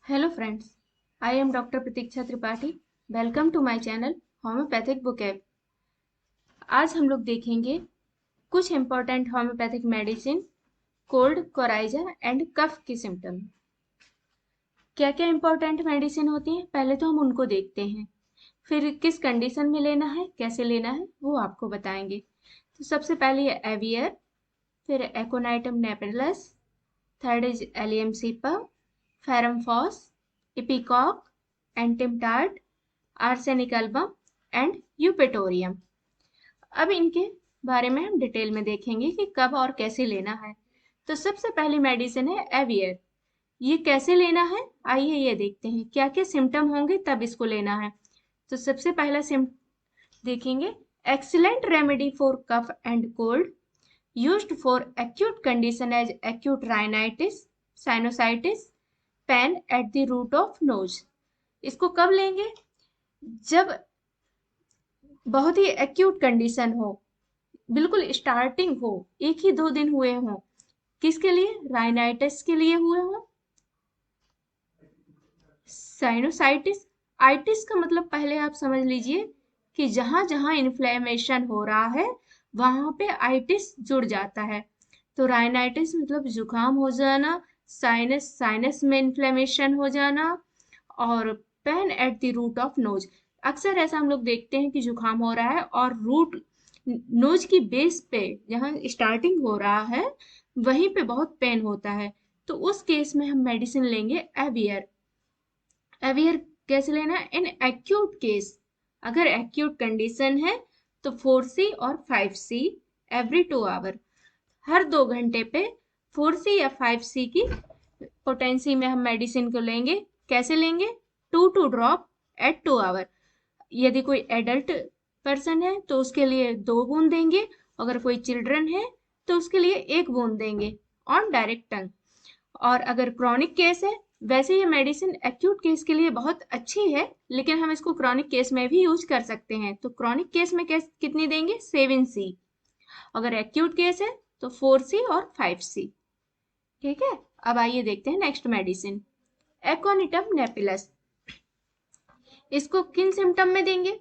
Hello friends, I am Dr. Pratiksha Tripathi. Welcome to my channel Homeopathic Vocab. आज हम लोग देखेंगे कुछ important homeopathic medicine cold, coryza and cough की symptom. क्या क्या इम्पोर्टेंट मेडिसिन होती हैं पहले तो हम उनको देखते हैं, फिर किस कंडीशन में लेना है, कैसे लेना है वो आपको बताएंगे। तो सबसे पहले है एवियर, फिर aconitum napellus, third is allium cepa, ferrum phos, ipecac, antim tart, arsenic album and eupatorium. अब इनके बारे में हम डिटेल में देखेंगे कि कब और कैसे लेना है। तो सबसे पहली मेडिसिन है एवियर। ये कैसे लेना है आइए ये देखते हैं, क्या क्या सिम्टम होंगे तब इसको लेना है। तो सबसे पहला सिम्टम देखेंगे, excellent remedy for cough and cold, used for acute condition as acute rhinitis, sinusitis, pain at the root of nose। इसको कब लेंगे? जब बहुत ही एक्यूट कंडीशन हो, बिल्कुल स्टार्टिंग हो, एक ही 2 दिन हुए हों। किसके लिए? राइनाइटिस के लिए हुए हों। साइनोसाइटिस, आइटिस का मतलब पहले आप समझ लीजिए कि जहां जहां इन्फ्लेमेशन हो रहा है वहां पे आइटिस जुड़ जाता है। तो राइनाइटिस मतलब जुकाम हो जाना, साइनस में इन्फ्लेमेशन हो जाना, और pain at the root of nose. अक्सर ऐसा हम लोग देखते हैं कि जुकाम हो रहा है और रूट नोज की बेस पे जहाँ स्टार्टिंग हो रहा है वहीं पे बहुत पेन होता है। तो उस केस में हम मेडिसिन लेंगे एवियर। एवियर कैसे लेना है? इन एक्यूट केस, अगर एक्यूट कंडीशन है तो 4C और 5C एवरी 2 आवर, हर 2 घंटे पे 4C या 5C की पोटेंसी में हम मेडिसिन को लेंगे। कैसे लेंगे? 2 ड्रॉप एट 2 आवर। यदि कोई एडल्ट पर्सन है तो उसके लिए 2 बूंद देंगे, अगर कोई चिल्ड्रन है तो उसके लिए 1 बूंद देंगे ऑन डायरेक्ट टंग। और अगर क्रॉनिक केस है, वैसे ये मेडिसिन एक्यूट केस के लिए बहुत अच्छी है, लेकिन हम इसको क्रॉनिक केस में भी यूज कर सकते हैं। तो क्रॉनिक केस में कितनी देंगे? 7C। अगर एक्यूट केस है तो 4C और 5C। ठीक है, अब आइए देखते हैं नेक्स्ट मेडिसिन, एकोनिटम नेपिलस। इसको किन सिम्टम में देंगे?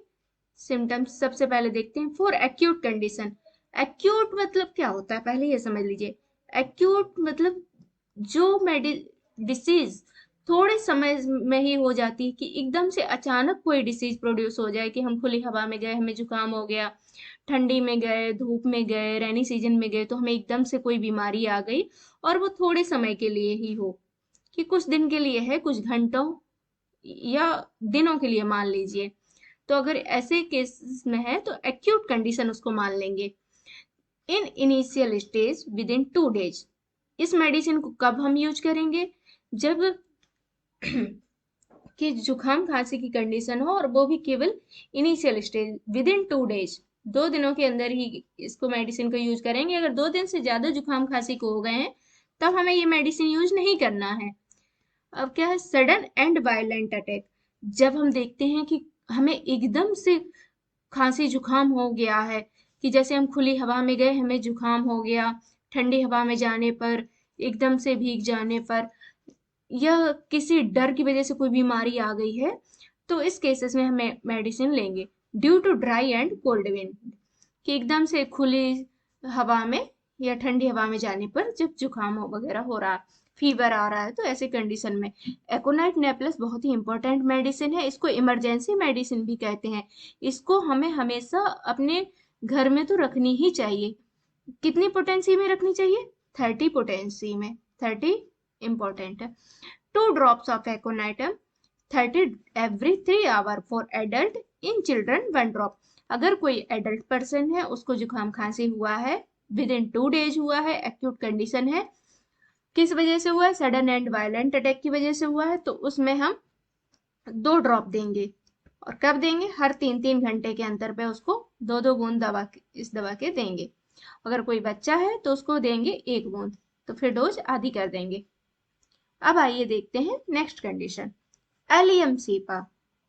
सिम्टम्स सबसे पहले देखते हैं फॉर एक्यूट कंडीशन। एक्यूट मतलब क्या होता है पहले ये समझ लीजिए। एक्यूट मतलब जो डिसीज थोड़े समय में ही हो जाती है, कि एकदम से अचानक कोई डिसीज प्रोड्यूस हो जाए, कि हम खुली हवा में गए हमें जुकाम हो गया, ठंडी में गए, धूप में गए, रेनी सीजन में गए तो हमें एकदम से कोई बीमारी आ गई और वो थोड़े समय के लिए ही हो, कि कुछ दिन के लिए है, कुछ घंटों या दिनों के लिए मान लीजिए। तो अगर ऐसे केस में है तो एक्यूट कंडीशन उसको मान लेंगे। In initial stage with in 2 days. इस मेडिसिन को कब हम यूज करेंगे? जब कि जुकाम खांसी की कंडीशन हो, और वो भी केवल initial stage with in 2 days, 2 दिनों के अंदर ही इसको मेडिसिन को यूज करेंगे। अगर 2 दिन से ज्यादा जुकाम खांसी को हो गए हैं तब हमें ये मेडिसिन यूज नहीं करना है। अब क्या है? Sudden and violent attack. जब हम देखते हैं कि हमें एकदम से खांसी जुकाम हो गया है, कि जैसे हम खुली हवा में गए हमें जुकाम हो गया, ठंडी हवा में जाने पर, एकदम से भीग जाने पर, या किसी डर की वजह से कोई बीमारी आ गई है, तो इस केसेस में हमें मेडिसिन लेंगे। Due to dry and cold wind, कि एकदम से खुली हवा में या ठंडी हवा में जाने पर जब जुकाम वगैरह हो रहा, फीवर आ रहा है, तो ऐसे कंडीशन में एकोनाइट नेपलस बहुत ही इंपॉर्टेंट मेडिसिन है। इसको इमरजेंसी मेडिसिन भी कहते हैं। इसको हमें हमेशा अपने घर में तो रखनी ही चाहिए। कितनी पोटेंसी में रखनी चाहिए? 30 पोटेंसी में। 30 इंपॉर्टेंट है। 2 drops of aconitum 30 every 3 hour for adult, in children 1 drop. अगर कोई एडल्ट पर्सन है उसको जुकाम खांसी हुआ है, विद इन 2 डेज हुआ है, एक्यूट कंडीशन है, किस वजह से हुआ है? सडन एंड वायलेंट अटैक की वजह से हुआ है, तो उसमें हम 2 ड्रॉप देंगे। और कब देंगे? हर 3-3 घंटे के अंतर पे उसको 2-2 बूंद इस दवा के देंगे। अगर कोई बच्चा है तो उसको देंगे 1 बूंद, तो फिर डोज आधी कर देंगे। अब आइए देखते हैं नेक्स्ट कंडीशन, एलियम सीपा।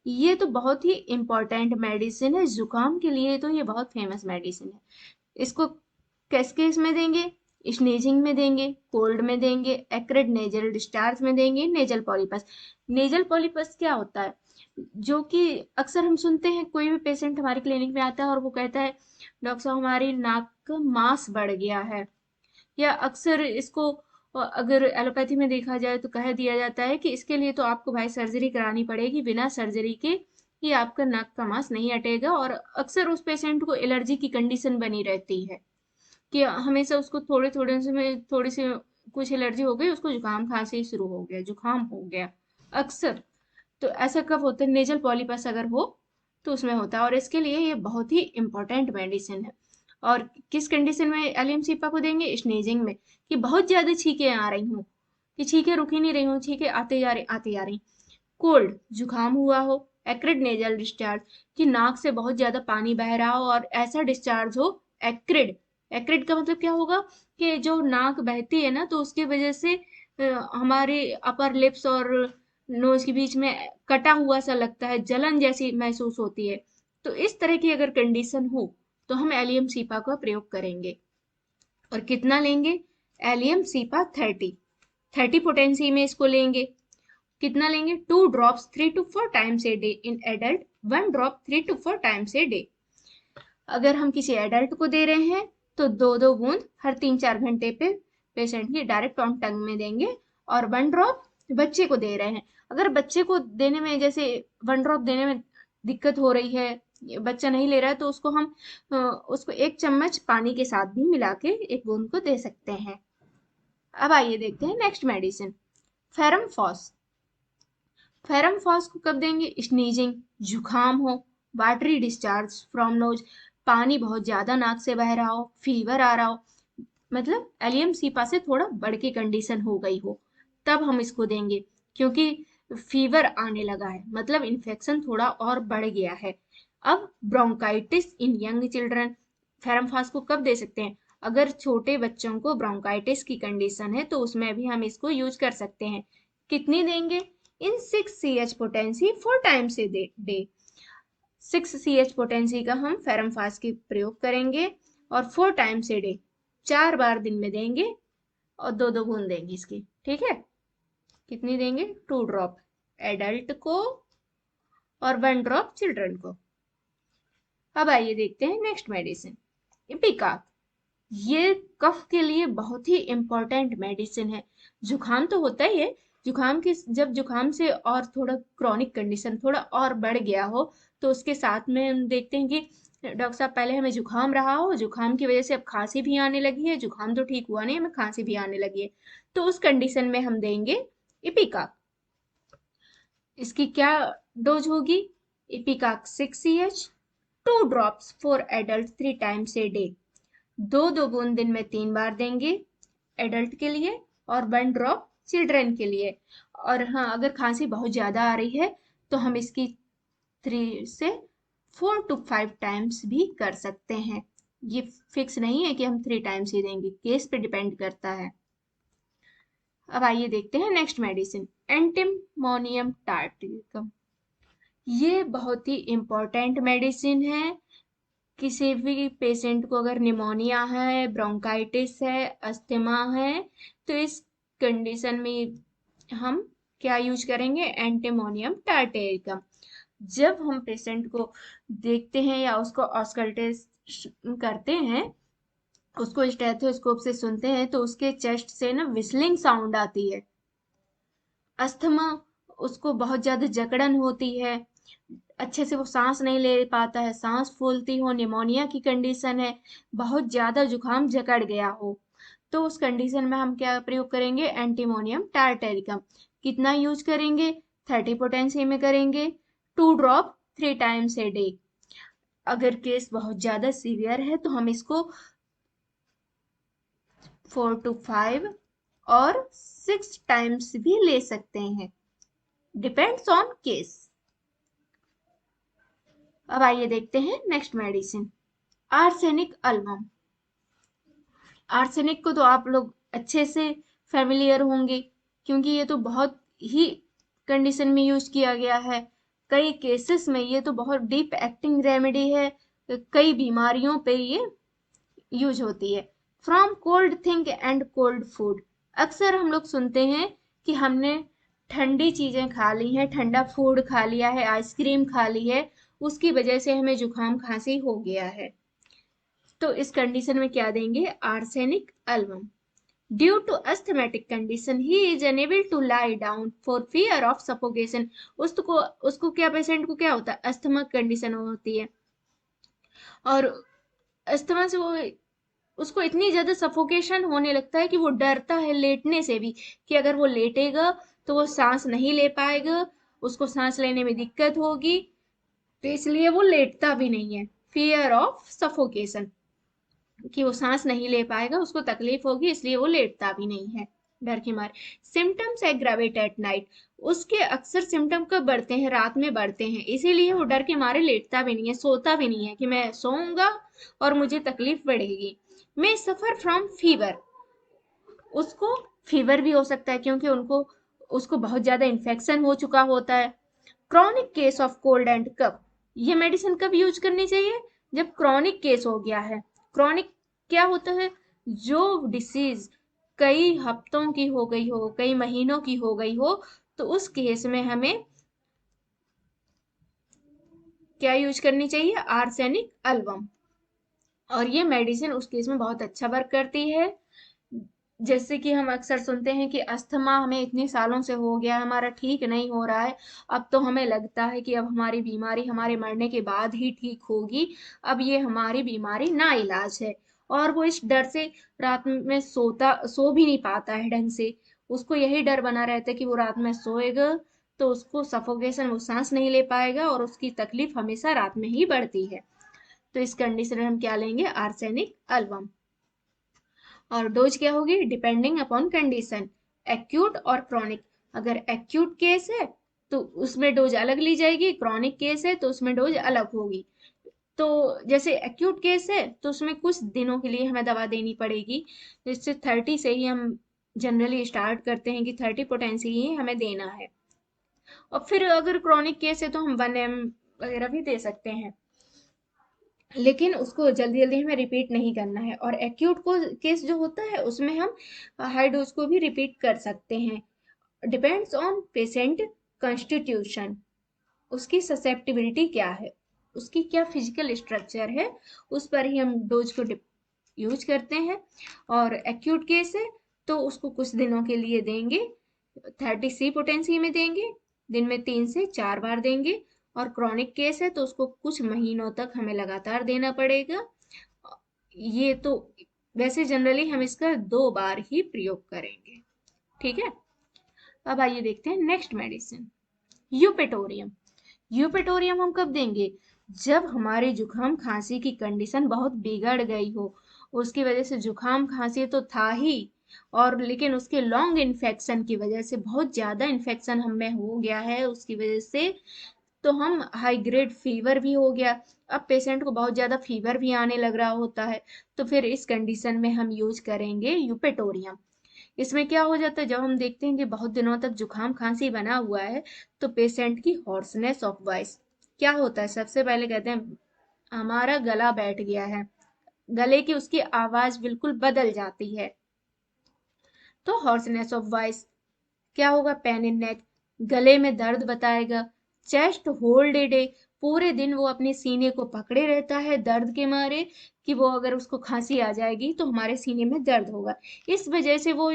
ये तो बहुत ही इंपॉर्टेंट मेडिसिन है जुकाम के लिए, तो ये बहुत फेमस मेडिसिन है। इसको किस केस में देंगे? स्नेजिंग में देंगे, कोल्ड में देंगे, एक्रिड नेजल डिस्चार्ज में देंगे, नेजल पॉलीपस। नेजल पॉलीपस क्या होता है? जो कि अक्सर हम सुनते हैं, कोई भी पेशेंट हमारी क्लिनिक में आता है और वो कहता है डॉक्टर साहब हमारी नाक का मांस बढ़ गया है। या अक्सर इसको अगर एलोपैथी में देखा जाए तो कह दिया जाता है कि इसके लिए तो आपको भाई सर्जरी करानी पड़ेगी, बिना सर्जरी के ये आपका नाक का मांस नहीं हटेगा। और अक्सर उस पेशेंट को एलर्जी की कंडीशन बनी रहती है कि हमेशा उसको थोड़े थोड़े से में थोड़ी सी कुछ एलर्जी हो गई, उसको जुकाम खांसी शुरू हो गया, जुकाम हो गया अक्सर। तो ऐसा कब होता है? नेजल पॉलीपस अगर हो तो उसमें होता है, और इसके लिए ये बहुत ही इंपॉर्टेंट मेडिसिन है। और किस कंडीशन में एलियम सीपा को देंगे? स्नेजिंग में, कि बहुत ज्यादा छींकें आ रही हूँ, कि छींकें रुक ही नहीं रही हूँ, छींकें आते जा रही। कोल्ड, जुकाम हुआ हो। एक्रिड नेजल डिस्चार्ज, कि नाक से बहुत ज्यादा पानी बह रहा हो और ऐसा डिस्चार्ज हो। एक्रिड, एक्रिड का मतलब क्या होगा? कि जो नाक बहती है ना, तो उसकी वजह से हमारे अपर लिप्स और नोज के बीच में कटा हुआ सा लगता है, जलन जैसी महसूस होती है। तो इस तरह की अगर कंडीशन हो तो हम एलियम सीपा का प्रयोग करेंगे। और कितना लेंगे? एलियम सीपा 30 पोटेंसी में इसको लेंगे। कितना लेंगे? 2 drops 3 to 4 times a day in adult, 1 drop 3 to 4 times a day. अगर हम किसी एडल्ट को दे रहे हैं तो 2-2 बूंद हर 3-4 घंटे पे पेशेंट की डायरेक्ट ऑन टंग में देंगे। और 1 ड्रॉप बच्चे को दे रहे हैं, अगर बच्चे को देने में जैसे 1 ड्रॉप देने में दिक्कत हो रही है, बच्चा नहीं ले रहा है, तो उसको हम उसको 1 चम्मच पानी के साथ भी मिला के 1 बूंद को दे सकते हैं। अब आइए देखते हैं next medicine, ferrum phos. Ferrum phos को कब देंगे? स्नीजिंग, जुकाम हो, वाटरी डिस्चार्ज फ्रॉम नोज, पानी बहुत ज्यादा नाक से बह रहा हो, फीवर आ रहा हो, मतलब एलियम सीपा से थोड़ा बढ़ के कंडीशन हो गई हो, तब हम इसको देंगे। क्योंकि फीवर आने लगा है, मतलब इन्फेक्शन थोड़ा और बढ़ गया है। अब ब्रोंकाइटिस इन यंग चिल्ड्रन, फेरमफास को कब दे सकते हैं? अगर छोटे बच्चों को ब्रोंकाइटिस की कंडीशन है तो उसमें भी हम इसको यूज कर सकते हैं। कितनी देंगे? इन 6 CH potency 4 times a day. 6 CH potency का हम फेरमफास की प्रयोग करेंगे और 4 times ए डे, 4 बार दिन में देंगे और 2-2 बूंद देंगे इसकी। ठीक है? कितनी देंगे? 2 ड्रॉप एडल्ट को और 1 ड्रॉप चिल्ड्रन को। अब आइए देखते हैं नेक्स्ट मेडिसिन, इपिकाक। ये कफ के लिए बहुत ही इंपॉर्टेंट मेडिसिन है। जुकाम तो होता ही है, जुकाम की जब जुकाम से और थोड़ा क्रॉनिक कंडीशन थोड़ा और बढ़ गया हो तो उसके साथ में हम देखते हैं कि डॉक्टर साहब पहले हमें जुकाम रहा हो, जुकाम की वजह से अब खांसी भी आने लगी है, जुकाम तो ठीक हुआ नहीं, हमें खांसी भी आने लगी है, तो उस कंडीशन में हम देंगे इपिकाक। इसकी क्या डोज होगी? Ipecac 6 CH, 2 drops for adult 3 times a day, 2-2 बूंद दिन में 3 बार देंगे एडल्ट के लिए और 1 ड्रॉप चिल्ड्रन के लिए। और हाँ, अगर खांसी बहुत ज्यादा आ रही है तो हम इसकी 3 से 4 to 5 times भी कर सकते हैं। ये फिक्स नहीं है कि हम 3 times ही देंगे, केस पे डिपेंड करता है। अब आइए देखते हैं नेक्स्ट मेडिसिन, एंटिमोनियम टार्टिकम। ये बहुत ही इंपॉर्टेंट मेडिसिन है। किसी भी पेशेंट को अगर निमोनिया है, ब्रोंकाइटिस है, अस्थमा है, तो इस कंडीशन में हम क्या यूज करेंगे? एंटीमोनियम टार्टेरिकम। जब हम पेशेंट को देखते हैं या उसको ऑस्कल्टेशन करते हैं, उसको स्टेथोस्कोप से सुनते हैं, तो उसके चेस्ट से ना विस्लिंग साउंड आती है। अस्थमा, उसको बहुत ज्यादा जकड़न होती है, अच्छे से वो सांस नहीं ले पाता है, सांस फूलती हो, निमोनिया की कंडीशन है, बहुत ज्यादा जुकाम जकड़ गया हो, तो उस कंडीशन में हम क्या प्रयोग करेंगे? एंटीमोनियम टार्टेरिकम। कितना यूज करेंगे? 30 पोटेंसी में करेंगे, 2 ड्रॉप 3 times ए डे। अगर केस बहुत ज्यादा सीवियर है तो हम इसको 4 to 5 और 6 times भी ले सकते हैं, डिपेंड्स ऑन केस। अब आइए देखते हैं next medicine, arsenic album. Arsenic को तो आप लोग अच्छे से फेमिलियर होंगे, क्योंकि ये तो बहुत ही कंडीशन में यूज किया गया है। कई केसेस में ये तो बहुत डीप एक्टिंग रेमेडी है, कई बीमारियों पे ये यूज होती है। From cold thing and cold food. अक्सर हम लोग सुनते हैं कि हमने ठंडी चीजें खा ली हैं, ठंडा फूड खा लिया है, आइसक्रीम खा ली है, उसकी वजह से हमें जुकाम खांसी हो गया है। तो इस कंडीशन में क्या देंगे, arsenic album. Due to asthmatic condition he is unable to lie down for fear of suffocation. उसको उसको क्या, पेशेंट को क्या होता है, अस्थमा कंडीशन होती है, और अस्थमा से वो, उसको इतनी ज्यादा सफोकेशन होने लगता है कि वो डरता है लेटने से भी, कि अगर वो लेटेगा तो वो सांस नहीं ले पाएगा, उसको सांस लेने में दिक्कत होगी, तो इसलिए वो लेटता भी नहीं है। फियर ऑफ सफोकेशन, कि वो सांस नहीं ले पाएगा, उसको तकलीफ होगी, इसलिए वो लेटता भी नहीं है डर के मारे। Symptoms aggravate at night. उसके अक्सर सिम्टम कब बढ़ते हैं, रात में बढ़ते हैं, इसीलिए वो डर के मारे लेटता भी नहीं है, सोता भी नहीं है कि मैं सोऊंगा और मुझे तकलीफ बढ़ेगी। मे सफर फ्रॉम फीवर। उसको फीवर भी हो सकता है, क्योंकि उनको उसको बहुत ज्यादा इन्फेक्शन हो चुका होता है। Chronic case of cold and cough. ये मेडिसिन कब यूज करनी चाहिए, जब क्रॉनिक केस हो गया है। क्रॉनिक क्या होता है, जो डिसीज कई हफ्तों की हो गई हो, कई महीनों की हो गई हो, तो उस केस में हमें क्या यूज करनी चाहिए, आर्सेनिक एल्बम। और ये मेडिसिन उस केस में बहुत अच्छा वर्क करती है। जैसे कि हम अक्सर सुनते हैं कि अस्थमा हमें इतने सालों से हो गया, हमारा ठीक नहीं हो रहा है, अब तो हमें लगता है कि अब हमारी बीमारी हमारे मरने के बाद ही ठीक होगी, अब ये हमारी बीमारी ना इलाज है। और वो इस डर से रात में सो भी नहीं पाता है ढंग से। उसको यही डर बना रहता है कि वो रात में सोएगा तो उसको सफोकेशन, वो सांस नहीं ले पाएगा, और उसकी तकलीफ हमेशा रात में ही बढ़ती है। तो इस कंडीशन में हम क्या लेंगे, आर्सेनिक एल्बम। और डोज क्या होगी, डिपेंडिंग अपॉन कंडीशन, एक्यूट और क्रॉनिक। अगर एक्यूट केस है तो उसमें डोज अलग ली जाएगी, क्रॉनिक केस है तो उसमें डोज अलग होगी। तो जैसे एक्यूट केस है तो उसमें कुछ दिनों के लिए हमें दवा देनी पड़ेगी, जिससे 30 से ही हम जनरली स्टार्ट करते हैं कि 30 पोटेंसी ही हमें देना है। और फिर अगर क्रॉनिक केस है तो हम 1 ml वगैरह भी दे सकते हैं, लेकिन उसको जल्दी जल्दी हमें रिपीट नहीं करना है। और एक्यूट को केस जो होता है उसमें हम हाई डोज को भी रिपीट कर सकते हैं। डिपेंड्स ऑन पेशेंट कॉन्स्टिट्यूशन, उसकी ससेप्टिबिलिटी क्या है, उसकी क्या फिजिकल स्ट्रक्चर है, उस पर ही हम डोज को यूज करते हैं। और एक्यूट केस है तो उसको कुछ दिनों के लिए देंगे, 30 पोटेंसी में देंगे, दिन में 3 से 4 बार देंगे। और क्रॉनिक केस है तो उसको कुछ महीनों तक हमें लगातार देना पड़ेगा। ये तो वैसे जनरली हम इसका 2 बार ही प्रयोग करेंगे। ठीक है, अब आइए देखते हैं नेक्स्ट मेडिसिन, यूपेटोरियम। यूपेटोरियम हम कब देंगे, जब हमारी जुकाम खांसी की कंडीशन बहुत बिगड़ गई हो, उसकी वजह से जुकाम खांसी तो था ही, और लेकिन उसके लॉन्ग इन्फेक्शन की वजह से बहुत ज्यादा इन्फेक्शन हमें हो गया है, उसकी वजह से तो हम हाई ग्रेड फीवर भी हो गया। अब पेशेंट को बहुत ज्यादा फीवर भी आने लग रहा होता है, तो फिर इस कंडीशन में हम यूज करेंगे यूपेटोरियम। इसमें क्या हो जाता है, जब हम देखते हैं कि बहुत दिनों तक जुकाम खांसी बना हुआ है, तो पेशेंट की हॉर्सनेस ऑफ वॉइस क्या होता है, सबसे पहले कहते हैं हमारा गला बैठ गया है, गले की उसकी आवाज बिल्कुल बदल जाती है। तो हॉर्सनेस ऑफ वॉइस क्या होगा, पेन इन नेक, गले में दर्द बताएगा। चेस्ट होल्ड डे, पूरे दिन वो अपने सीने को पकड़े रहता है दर्द के मारे, कि वो अगर उसको खांसी आ जाएगी तो हमारे सीने में दर्द होगा। इस वजह से वो,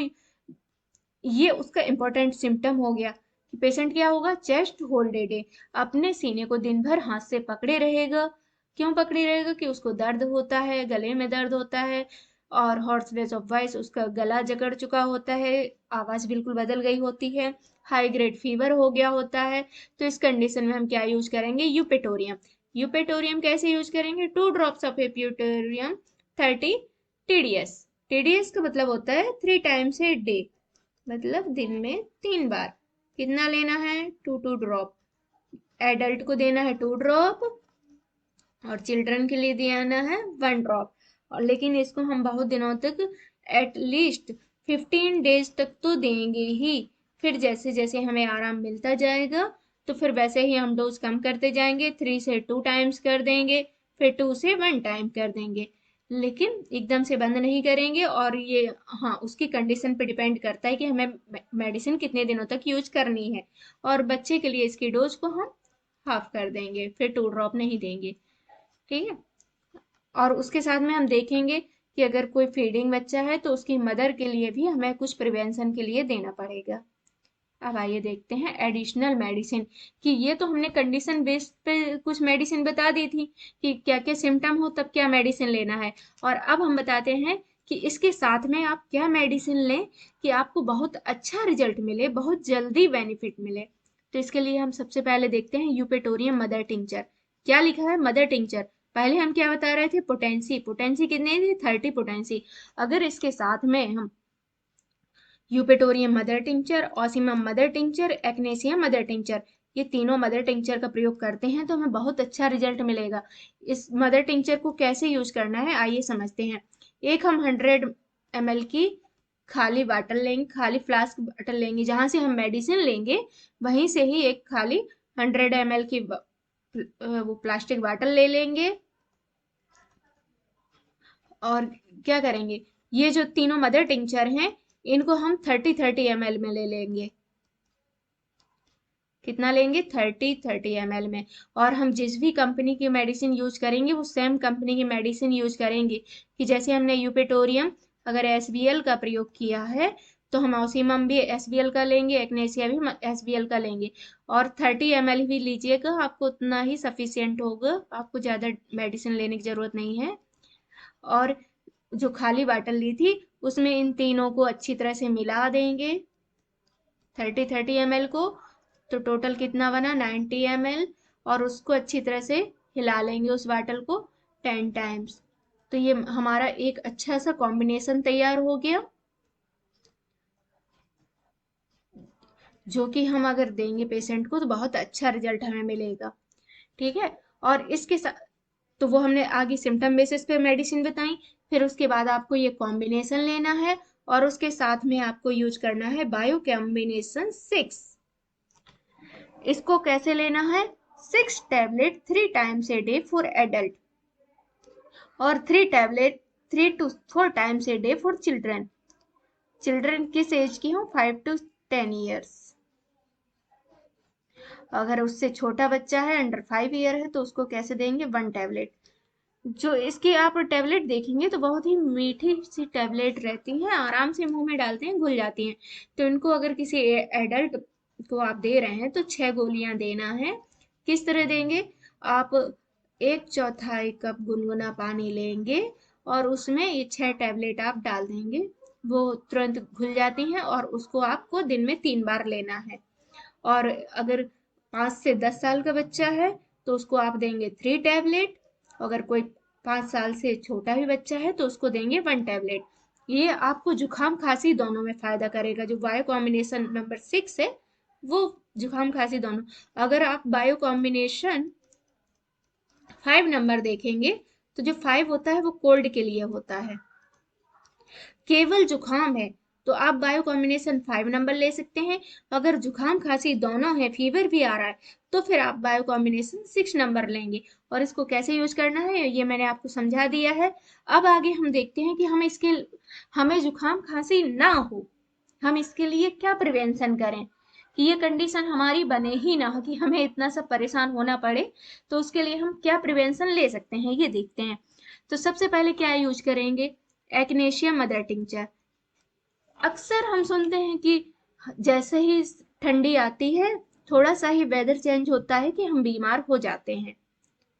ये उसका इंपॉर्टेंट सिम्टम हो गया कि पेशेंट क्या होगा, चेस्ट होल्डेड है, अपने सीने को दिन भर हाथ से पकड़े रहेगा। क्यों पकड़े रहेगा, कि उसको दर्द होता है, गले में दर्द होता है। और हॉर्सनेस ऑफ वॉइस, उसका गला जकड़ चुका होता है, आवाज बिल्कुल बदल गई होती है, हाई ग्रेड फीवर हो गया होता है। तो इस कंडीशन में हम क्या यूज करेंगे, यूपेटोरियम। यूपेटोरियम कैसे यूज करेंगे, 2 drops of Eupatorium 30 TDS। TDS का मतलब होता है 3 times a day, मतलब दिन में 3 बार। कितना लेना है, 2 2 ड्रॉप। एडल्ट को देना है 2 ड्रॉप, और चिल्ड्रन के लिए देना है 1 ड्रॉप। और लेकिन इसको हम बहुत दिनों तक, एटलीस्ट 15 डेज तक तो देंगे ही। फिर जैसे जैसे हमें आराम मिलता जाएगा तो फिर वैसे ही हम डोज कम करते जाएंगे, 3 से 2 times कर देंगे, फिर 2 से 1 टाइम कर देंगे। लेकिन एकदम से बंद नहीं करेंगे। और ये, हाँ, उसकी कंडीशन पे डिपेंड करता है कि हमें मेडिसिन कितने दिनों तक यूज करनी है। और बच्चे के लिए इसकी डोज को हम हाफ कर देंगे, फिर 2 ड्रॉप नहीं देंगे। ठीक है। और उसके साथ में हम देखेंगे कि अगर कोई फीडिंग बच्चा है तो उसकी मदर के लिए भी हमें कुछ प्रिवेंशन के लिए देना पड़ेगा। अब आइए देखते हैं एडिशनल मेडिसिन, कि ये तो हमने कंडीशन बेस्ड पे कुछ मेडिसिन बता दी थी कि क्या क्या सिम्टम हो तब क्या मेडिसिन लेना है। और अब हम बताते हैं कि इसके साथ में आप क्या मेडिसिन लें कि आपको बहुत अच्छा रिजल्ट मिले, बहुत जल्दी बेनिफिट मिले। तो इसके लिए हम सबसे पहले देखते हैं यूपेटोरियम मदर टिंचर। क्या लिखा है? Mother tincture. पहले हम क्या बता रहे थे? पोटेंसी। पोटेंसी कितनी थी? 30 पोटेंसी। अगर इसके साथ में हम eupatorium mother tincture, ocimum mother tincture, echinacea mother tincture, ये तीनों मदर टिंचर का प्रयोग करते हैं तो हमें बहुत अच्छा रिजल्ट मिलेगा। इस मदर टिंचर को कैसे यूज करना है आइए समझते हैं। एक हम 100 ml की खाली बाटल लेंगे, खाली फ्लास्क बाटल लेंगे, जहां से हम मेडिसिन लेंगे वहीं से ही एक खाली 100 ml की वो प्लास्टिक बाटल ले लेंगे। और क्या करेंगे, ये जो तीनों मदर टिंचर हैं इनको हम 30-30 ml में ले लेंगे। कितना लेंगे? 30-30 ml में। और हम जिस भी कंपनी की मेडिसिन यूज करेंगे वो सेम कंपनी की मेडिसिन यूज करेंगे, कि जैसे हमने यूपेटोरियम अगर एसबीएल का प्रयोग किया है तो हम ऑसिमम भी एसबीएल का लेंगे, एक्नेसिया भी एसबीएल का लेंगे। और 30 ml भी लीजिएगा, आपको उतना ही सफिशियंट होगा, आपको ज़्यादा मेडिसिन लेने की ज़रूरत नहीं है। और जो खाली बाटल ली थी उसमें इन तीनों को अच्छी तरह से मिला देंगे, 30-30 ml को। तो टोटल कितना बना? 90 ml। और उसको अच्छी तरह से हिला लेंगे उस बाटल को 10 टाइम्स। तो ये हमारा एक अच्छा सा कॉम्बिनेशन तैयार हो गया, जो कि हम अगर देंगे पेशेंट को तो बहुत अच्छा रिजल्ट हमें मिलेगा। ठीक है। और इसके साथ तो वो हमने आगे सिम्टम बेसिस पे मेडिसिन बताई। फिर उसके बाद आपको ये कॉम्बिनेशन लेना है और उसके साथ में आपको यूज करना है बायो कॉम्बिनेशन 6। इसको कैसे लेना है? 6 tablet 3 times a day for adult और 3 tablet 3 to 4 times a day for children. Children किस एज की हो? 5 to 10 ईयर्स। अगर उससे छोटा बच्चा है, अंडर 5 ईयर है, तो उसको कैसे देंगे? 1 टैबलेट। जो इसकी आप टैबलेट देखेंगे तो बहुत ही मीठी सी टैबलेट रहती है, आराम से मुंह में डालते हैं घुल जाती हैं। तो इनको अगर किसी एडल्ट को आप दे रहे हैं तो 6 गोलियां देना है। किस तरह देंगे? आप 1/4 कप गुनगुना पानी लेंगे और उसमें ये 6 टैबलेट आप डाल देंगे। वो तुरंत घुल जाती हैं और उसको आपको दिन में 3 बार लेना है। और अगर 5 से 10 साल का बच्चा है तो उसको आप देंगे 3 टैबलेट। अगर कोई 5 साल से छोटा भी बच्चा है तो उसको देंगे 1 टैबलेट। ये आपको जुकाम खांसी दोनों में फायदा करेगा। जो बायो कॉम्बिनेशन नंबर 6 है वो जुकाम खांसी दोनों। अगर आप बायो कॉम्बिनेशन 5 नंबर देखेंगे तो जो 5 होता है वो कोल्ड के लिए होता है, केवल जुकाम है तो आप बायो कॉम्बिनेशन 5 नंबर ले सकते हैं। अगर जुकाम खांसी दोनों है, फीवर भी आ रहा है, तो फिर आप बायो कॉम्बिनेशन 6 नंबर लेंगे। और इसको कैसे यूज करना है ये मैंने आपको समझा दिया है। अब आगे हम देखते हैं कि हमें जुकाम खांसी ना हो, हम इसके लिए क्या प्रिवेंशन करें कि ये कंडीशन हमारी बने ही ना, कि हमें इतना सब परेशान होना पड़े। तो उसके लिए हम क्या प्रिवेंशन ले सकते हैं ये देखते हैं। तो सबसे पहले क्या यूज करेंगे? एक्नेशिया मदर टिंचर। अक्सर हम सुनते हैं कि जैसे ही ठंडी आती है, थोड़ा सा ही वेदर चेंज होता है कि हम बीमार हो जाते हैं।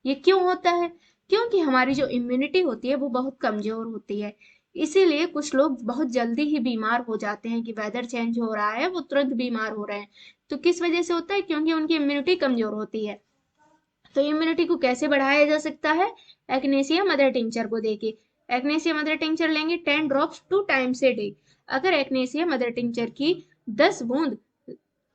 ये क्यों होता है? क्योंकि हमारी जो इम्यूनिटी होती है वो बहुत कमजोर होती है। इसीलिए कुछ लोग बहुत जल्दी ही बीमार हो जाते हैं, कि वेदर चेंज हो रहा है वो तुरंत बीमार हो रहे हैं। तो किस वजह से होता है? क्योंकि उनकी इम्यूनिटी कमजोर होती है। तो इम्यूनिटी को कैसे बढ़ाया जा सकता है? एक्नेसिया मदर टिंचर को देके। एक्नेसिया मदर टिंचर लेंगे 10 ड्रॉप्स 2 टाइम्स ए डे। अगर एक्नेसिया मदर टिंचर की 10 बूंद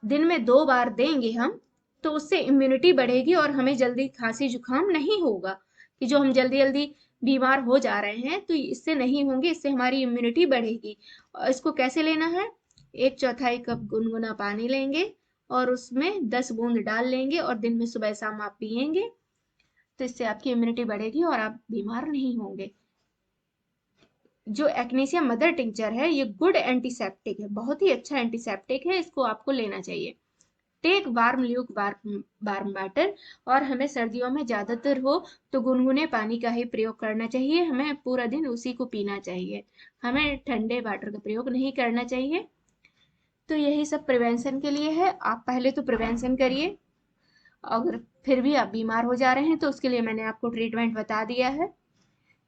दिन में 2 बार देंगे हम, तो उससे इम्यूनिटी बढ़ेगी और हमें जल्दी खांसी जुकाम नहीं होगा। कि जो हम जल्दी जल्दी बीमार हो जा रहे हैं तो इससे नहीं होंगे, इससे हमारी इम्यूनिटी बढ़ेगी। और इसको कैसे लेना है? 1/4 कप गुनगुना पानी लेंगे और उसमें 10 बूंद डाल लेंगे और दिन में सुबह शाम आप पियेंगे। तो इससे आपकी इम्यूनिटी बढ़ेगी और आप बीमार नहीं होंगे। जो एक्नीसिया मदर टिंचर है ये गुड एंटीसेप्टिक है, बहुत ही अच्छा एंटीसेप्टिक है, इसको आपको लेना चाहिए। Take warm lukewarm water, और हमें सर्दियों में ज़्यादातर हो तो गुनगुने पानी का ही प्रयोग करना चाहिए, हमें पूरा दिन उसी को पीना चाहिए, हमें ठंडे वाटर का प्रयोग नहीं करना चाहिए। तो यही सब प्रिवेंशन के लिए है, आप पहले तो प्रिवेंशन करिए, अगर फिर भी आप बीमार हो जा रहे हैं तो उसके लिए मैंने आपको ट्रीटमेंट बता दिया है।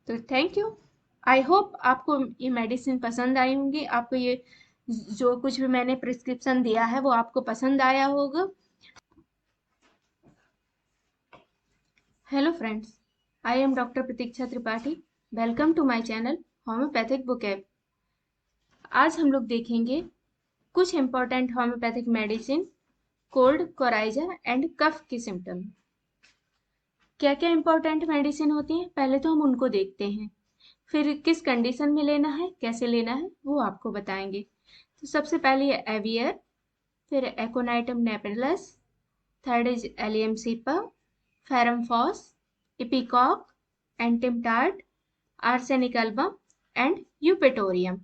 तो थैंक यू। आई होप आपको ये मेडिसिन पसंद आई होंगी, आपको ये जो कुछ भी मैंने प्रिस्क्रिप्शन दिया है वो आपको पसंद आया होगा। Hello friends, I am doctor Pratiksha Tripathi. Welcome to my channel homeopathic बुकेब। आज हम लोग देखेंगे कुछ important homeopathic medicine cold, coryza and cough की सिम्टम। क्या क्या इंपॉर्टेंट मेडिसिन होती हैं पहले तो हम उनको देखते हैं, फिर किस कंडीशन में लेना है, कैसे लेना है वो आपको बताएंगे। तो सबसे पहले है एवियर, फिर aconitum napellus, third is allium cepa, ferrum phos, ipecac, antim tart, arsenic album and eupatorium.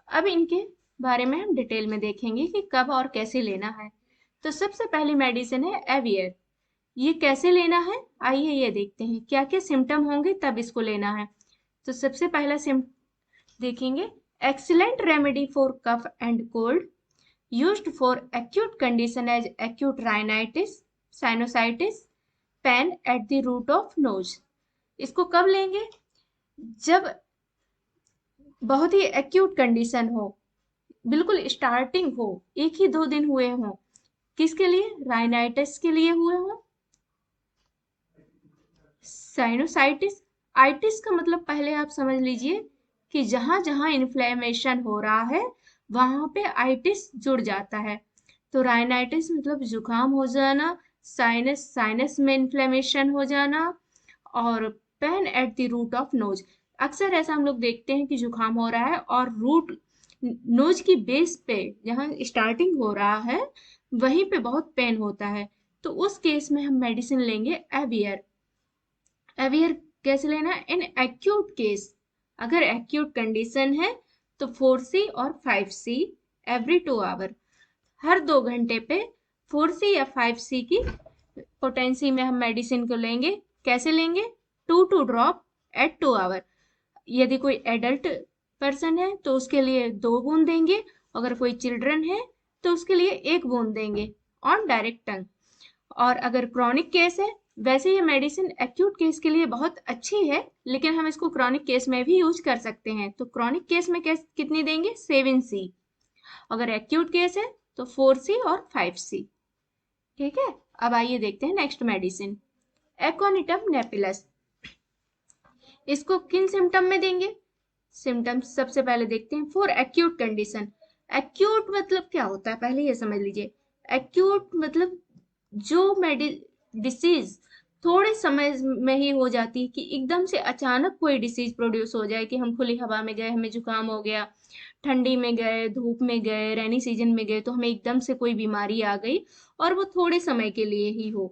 अब इनके बारे में हम डिटेल में देखेंगे कि कब और कैसे लेना है। तो सबसे पहली मेडिसिन है एवियर। ये कैसे लेना है, आइए ये देखते हैं क्या क्या सिम्टम होंगे तब इसको लेना है। तो सबसे पहला सिम्टम देखेंगे, excellent remedy for cough and cold, used for acute condition as acute rhinitis, sinusitis, pain at the root of nose। इसको कब लेंगे, जब बहुत ही एक्यूट कंडीशन हो, बिल्कुल स्टार्टिंग हो, एक ही 2 दिन हुए हों। किसके लिए, राइनाइटिस के लिए हुए हों। साइनोसाइटिस, आइटिस का मतलब पहले आप समझ लीजिए कि जहां जहां इन्फ्लेमेशन हो रहा है वहां पे आइटिस जुड़ जाता है। तो राइनाइटिस मतलब जुकाम हो जाना, साइनस में इन्फ्लेमेशन हो जाना, और pain at the root of nose. अक्सर ऐसा हम लोग देखते हैं कि जुकाम हो रहा है और रूट, नोज की बेस पे जहाँ स्टार्टिंग हो रहा है वहीं पे बहुत पेन होता है। तो उस केस में हम मेडिसिन लेंगे एवियर। एवियर कैसे लेना है, इन एक्यूट केस, अगर एक्यूट कंडीशन है तो 4C और 5C एवरी 2 आवर, हर 2 घंटे पे 4C या 5C की पोटेंसी में हम मेडिसिन को लेंगे। कैसे लेंगे, 2 ड्रॉप एट 2 आवर। यदि कोई एडल्ट पर्सन है तो उसके लिए 2 बूंद देंगे, अगर कोई चिल्ड्रन है तो उसके लिए 1 बूंद देंगे ऑन डायरेक्ट टंग। और अगर क्रॉनिक केस है, वैसे ये मेडिसिन एक्यूट केस के लिए बहुत अच्छी है, लेकिन हम इसको क्रॉनिक केस में भी यूज कर सकते हैं। तो क्रॉनिक केस में कितनी देंगे, 7C। अगर एक्यूट केस है तो 4C और 5C। ठीक है, अब आइए देखते हैं नेक्स्ट मेडिसिन, एकोनिटम नेपिलस। इसको किन सिम्टम में देंगे, सिम्टम्स सबसे पहले देखते हैं फॉर एक्यूट कंडीशन। एक्यूट मतलब क्या होता है पहले ये समझ लीजिए। एक्यूट मतलब जो डिसीज थोड़े समय में ही हो जाती है, कि एकदम से अचानक कोई डिसीज प्रोड्यूस हो जाए, कि हम खुली हवा में गए हमें जुकाम हो गया, ठंडी में गए, धूप में गए, रेनी सीजन में गए तो हमें एकदम से कोई बीमारी आ गई, और वो थोड़े समय के लिए ही हो,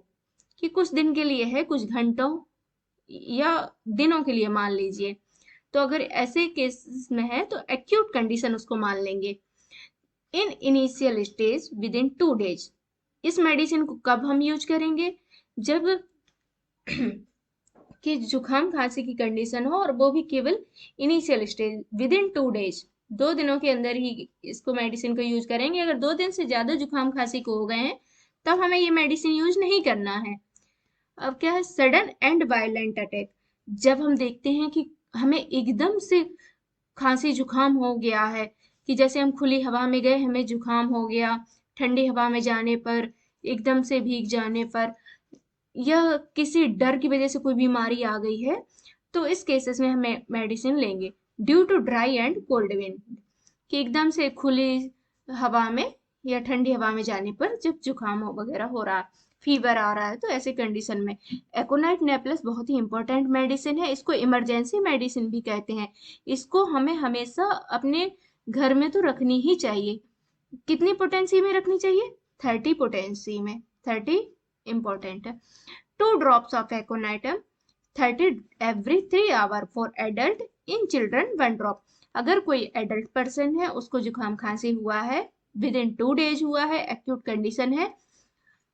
कि कुछ दिन के लिए है, कुछ घंटों या दिनों के लिए मान लीजिए। तो अगर ऐसे केस में है तो एक्यूट कंडीशन उसको मान लेंगे। In initial stage with in 2 days. इस मेडिसिन को कब हम यूज करेंगे, जब कि जुकाम खांसी की कंडीशन हो, और वो भी केवल initial stage with in 2 days, 2 दिनों के अंदर ही इसको मेडिसिन को यूज करेंगे। अगर 2 दिन से ज्यादा जुकाम खांसी को हो गए हैं तब हमें ये मेडिसिन यूज नहीं करना है। अब क्या है, सडन एंड वायलेंट अटैक, जब हम देखते हैं कि हमें एकदम से खांसी जुकाम हो गया है, कि जैसे हम खुली हवा में गए हमें जुकाम हो गया, ठंडी हवा में जाने पर, एकदम से भीग जाने पर, या किसी डर की वजह से कोई बीमारी आ गई है, तो इस केसेस में हम मेडिसिन लेंगे। Due to dry and cold wind, कि एकदम से खुली हवा में या ठंडी हवा में जाने पर जब जुकाम वगैरह हो रहा है, फीवर आ रहा है, तो ऐसे कंडीशन में एकोनाइट नेपलस बहुत ही इंपॉर्टेंट मेडिसिन है। इसको इमरजेंसी मेडिसिन भी कहते हैं। इसको हमें हमेशा अपने घर में तो रखनी ही चाहिए। कितनी पोटेंसी में रखनी चाहिए, 30 पोटेंसी में, 30 इंपॉर्टेंट है। 2 drops of aconitum 30 every 3 hour for adult, in children 1 drop। अगर कोई एडल्ट पर्सन है, उसको जुकाम खांसी हुआ है, विद इन 2 days हुआ है, एक्यूट कंडीशन है,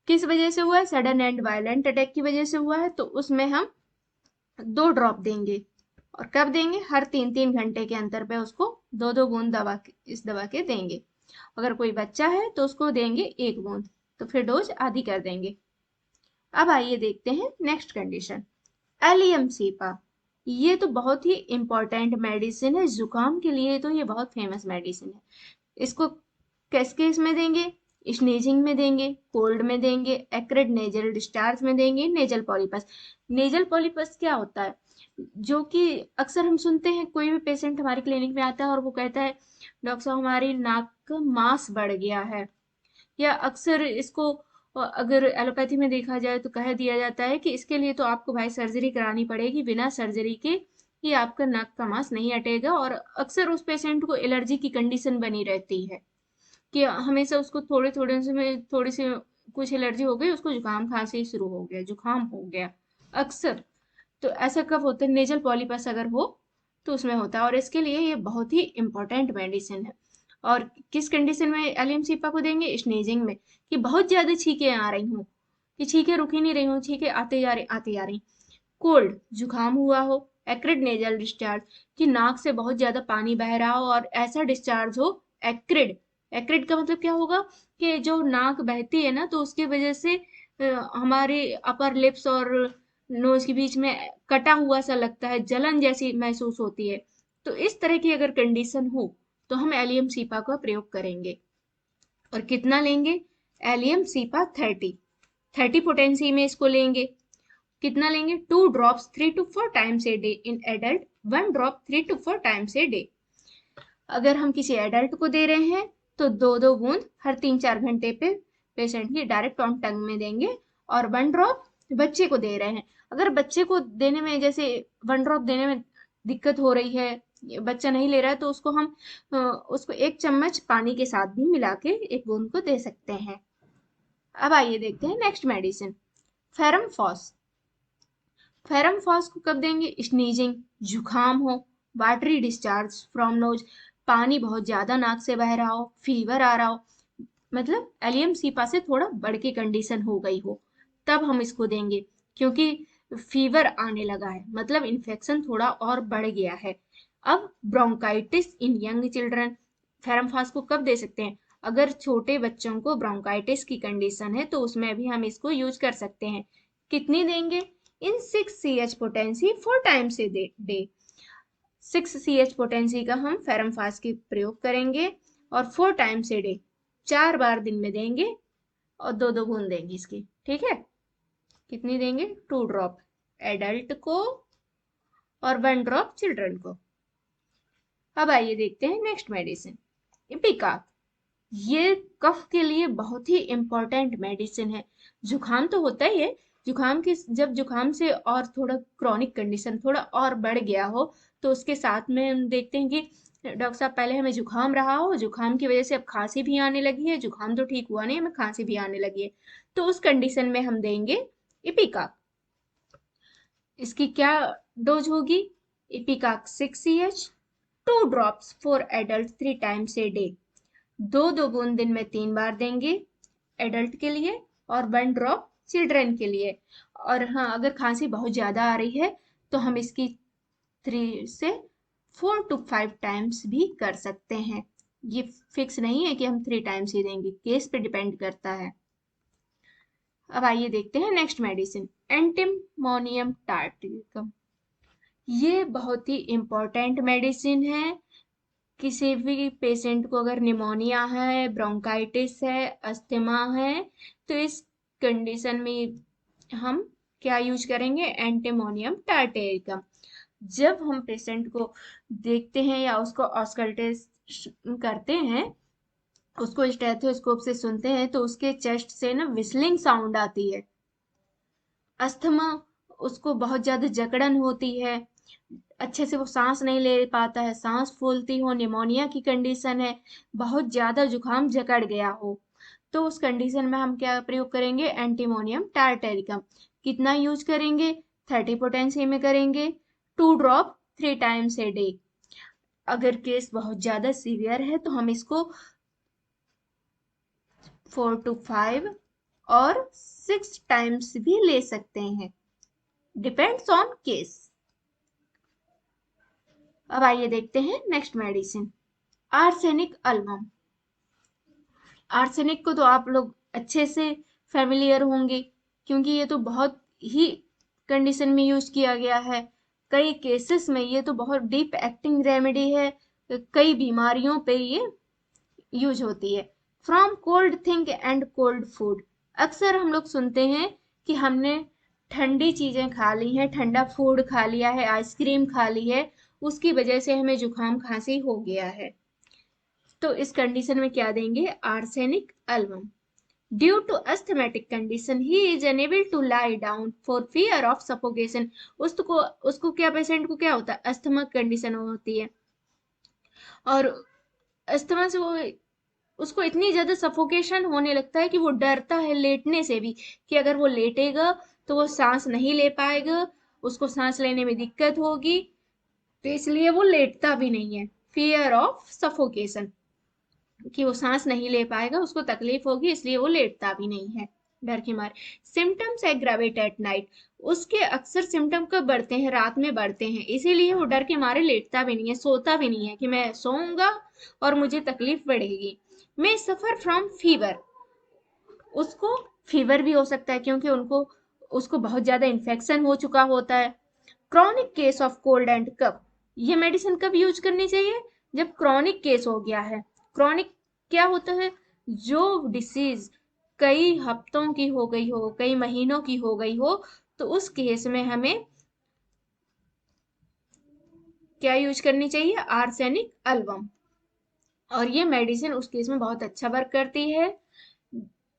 किस वजह से हुआ है, सडन एंड वायलेंट अटैक की वजह से हुआ है, तो उसमें हम 2 ड्रॉप देंगे। और कब देंगे, हर 3-3 घंटे के अंतर पे उसको 2-2 बूंद इस दवा के देंगे। अगर कोई बच्चा है तो उसको देंगे 1 बूंद, तो फिर डोज आधी कर देंगे। अब आइए देखते हैं नेक्स्ट कंडीशन, एलियम सीपा। ये तो बहुत ही इंपॉर्टेंट मेडिसिन है जुकाम के लिए, तो ये बहुत फेमस मेडिसिन है। इसको किस केस में देंगे, स्नीजिंग में देंगे, कोल्ड में देंगे, एक्रिड नेजल डिस्चार्ज में देंगे, नेजल पॉलीपस। नेजल पॉलीपस क्या होता है, जो कि अक्सर हम सुनते हैं, कोई भी पेशेंट हमारे क्लिनिक में आता है और वो कहता है डॉक्टर साहब हमारी नाक का मांस बढ़ गया है, या अक्सर इसको अगर एलोपैथी में देखा जाए तो कह दिया जाता है कि इसके लिए तो आपको भाई सर्जरी करानी पड़ेगी, बिना सर्जरी के ये आपका नाक का मांस नहीं हटेगा। और अक्सर उस पेशेंट को एलर्जी की कंडीशन बनी रहती है कि हमेशा उसको थोड़े थोड़े से में थोड़ी सी कुछ एलर्जी हो गई, उसको जुकाम खांसी शुरू हो गया, जुकाम हो गया अक्सर। तो ऐसा कब होता है, नेजल पॉलीपस अगर हो तो उसमें होता है, और इसके लिए ये बहुत ही इंपॉर्टेंट मेडिसिन है। और किस कंडीशन में एलियम सीपा को देंगे, स्नेजिंग में, कि बहुत ज्यादा छींकें आ रही हूँ, कि छींकें रुक ही नहीं रही हूँ, छींकें आते जा रही। कोल्ड, जुकाम हुआ हो, एक्रिड नेजल डिस्चार्ज, कि नाक से बहुत ज्यादा पानी बह रहा हो और ऐसा डिस्चार्ज हो, एक्रिड। एक्रिड का मतलब क्या होगा, कि जो नाक बहती है ना, तो उसकी वजह से हमारे अपर लिप्स और नोज के बीच में कटा हुआ सा लगता है, जलन जैसी महसूस होती है। तो इस तरह की अगर कंडीशन हो तो हम एलियम सीपा का प्रयोग करेंगे। और कितना लेंगे, एलियम सीपा 30 पोटेंसी में इसको लेंगे। कितना लेंगे, 2 drops 3 to 4 times a day, in adult 1 drop 3 to 4 times a day. अगर हम किसी एडल्ट को दे रहे हैं तो 2-2 बूंद हर 3-4 घंटे पे पेशेंट की डायरेक्ट ऑन टंग में देंगे, और 1 ड्रॉप बच्चे को दे रहे हैं। अगर बच्चे को देने में, जैसे 1 ड्रॉप देने में दिक्कत हो रही है, बच्चा नहीं ले रहा है, तो उसको हम उसको 1 चम्मच पानी के साथ भी मिला के 1 बूंद को दे सकते हैं। अब आइए देखते हैं next medicine, ferrum phos. Ferrum phos को कब देंगे, स्नीजिंग, जुकाम हो, वाटरी डिस्चार्ज फ्रॉम नोज, पानी बहुत ज्यादा नाक से बह रहा हो, फीवर आ रहा हो, मतलब एलियम सीपा से थोड़ा बढ़ के कंडीशन हो गई हो, तब हम इसको देंगे। क्योंकि फीवर आने लगा है, मतलब इन्फेक्शन थोड़ा और बढ़ गया है। अब ब्रोंकाइटिस इन यंग चिल्ड्रन, फेरमफास को कब दे सकते हैं, अगर छोटे बच्चों को ब्रोंकाइटिस की कंडीशन है तो उसमें भी हम इसको यूज कर सकते हैं। कितनी देंगे, इन 6 CH potency 4 times a day. 6 CH potency का हम फेरमफास की प्रयोग करेंगे और 4 टाइम्स ए डे, 4 बार दिन में देंगे, और 2-2 बूंद देंगे इसकी, ठीक है। कितनी देंगे, 2 ड्रॉप एडल्ट को और 1 ड्रॉप चिल्ड्रन को। अब आइए देखते हैं नेक्स्ट मेडिसिन, इपिकाक। ये कफ के लिए बहुत ही इंपॉर्टेंट मेडिसिन है। जुकाम तो होता ही है, जुकाम की जब जुकाम से और थोड़ा क्रॉनिक कंडीशन थोड़ा और बढ़ गया हो, तो उसके साथ में हम देखते हैं कि डॉक्टर साहब पहले हमें जुकाम रहा हो, जुकाम की वजह से अब खांसी भी आने लगी है, जुकाम तो ठीक हुआ नहीं, हमें खांसी भी आने लगी है, तो उस कंडीशन में हम देंगे इपिकाक। इसकी क्या डोज होगी, ipecac 6 CH, 2 drops for adult 3 times a day, 2-2 बूंद दिन में 3 बार देंगे एडल्ट के लिए, और 1 ड्रॉप चिल्ड्रन के लिए। और हाँ, अगर खांसी बहुत ज्यादा आ रही है तो हम इसकी 3 से 4 to 5 टाइम्स भी कर सकते हैं। ये फिक्स नहीं है कि हम 3 टाइम्स ही देंगे, केस पे डिपेंड करता है। अब आइए देखते हैं नेक्स्ट मेडिसिन, एंटिमोनियम टार्टिकम। ये बहुत ही इंपॉर्टेंट मेडिसिन है। किसी भी पेशेंट को अगर निमोनिया है, ब्रोंकाइटिस है, अस्थमा है, तो इस कंडीशन में हम क्या यूज करेंगे, एंटिमोनियम टार्टेरिकम। जब हम पेशेंट को देखते हैं या उसको ऑस्कल्टेशन करते हैं, उसको स्टेथोस्कोप से सुनते हैं, तो उसके चेस्ट से ना विस्लिंग साउंड आती है। अस्थमा, उसको बहुत ज्यादा जकड़न होती है, अच्छे से वो सांस नहीं ले पाता है, सांस फूलती हो, निमोनिया की कंडीशन है, बहुत ज्यादा जुकाम जकड़ गया हो, तो उस कंडीशन में हम क्या प्रयोग करेंगे, एंटीमोनियम टार्टेरिकम। कितना यूज करेंगे, 30 पोटेंसी में करेंगे, 2 ड्रॉप 3 टाइम्स ए डे। अगर केस बहुत ज़्यादा सीवियर है तो हम इसको 4 to 5 और 6 टाइम्स भी ले सकते हैं, डिपेंड्स ऑन केस। अब आइए देखते हैं next medicine, arsenic album. Arsenic को तो आप लोग अच्छे से फेमिलियर होंगे, क्योंकि ये तो बहुत ही कंडीशन में यूज किया गया है। कई केसेस में ये तो बहुत डीप एक्टिंग रेमेडी है, कई बीमारियों पे ये यूज होती है। From cold thing and cold food, अक्सर हम लोग सुनते हैं कि हमने ठंडी चीजें खा ली हैं, ठंडा फूड खा लिया है, आइसक्रीम खा ली है, उसकी वजह से हमें जुकाम खांसी हो गया है। तो इस कंडीशन में क्या देंगे, arsenic album. Due to asthmatic condition he is unable to lie down for fear of suffocation. उसको क्या, पेशेंट को क्या होता है, अस्थमा कंडीशन होती है, और अस्थमा से वो, उसको इतनी ज्यादा सफोकेशन होने लगता है कि वो डरता है लेटने से भी, कि अगर वो लेटेगा तो वो सांस नहीं ले पाएगा, उसको सांस लेने में दिक्कत होगी, तो इसलिए वो लेटता भी नहीं है। फियर ऑफ सफोकेशन, कि वो सांस नहीं ले पाएगा, उसको तकलीफ होगी, इसलिए वो लेटता भी नहीं है डर के मारे। सिम्टम्स एग्रावेट एट नाइट, उसके अक्सर सिम्टम कब बढ़ते हैं, रात में बढ़ते हैं, इसीलिए वो डर के मारे लेटता भी नहीं है, सोता भी नहीं है कि मैं सोऊंगा और मुझे तकलीफ बढ़ेगी। मे सफर फ्रॉम फीवर, उसको फीवर भी हो सकता है क्योंकि उसको बहुत ज्यादा इन्फेक्शन हो चुका होता है। Chronic case of cold and cough, ये मेडिसिन कब यूज करनी चाहिए, जब क्रॉनिक केस हो गया है। क्रॉनिक क्या होता है, जो डिसीज कई हफ्तों की हो गई हो, कई महीनों की हो गई हो, तो उस केस में हमें क्या यूज करनी चाहिए, आर्सेनिक अल्बम। और ये मेडिसिन उस केस में बहुत अच्छा वर्क करती है।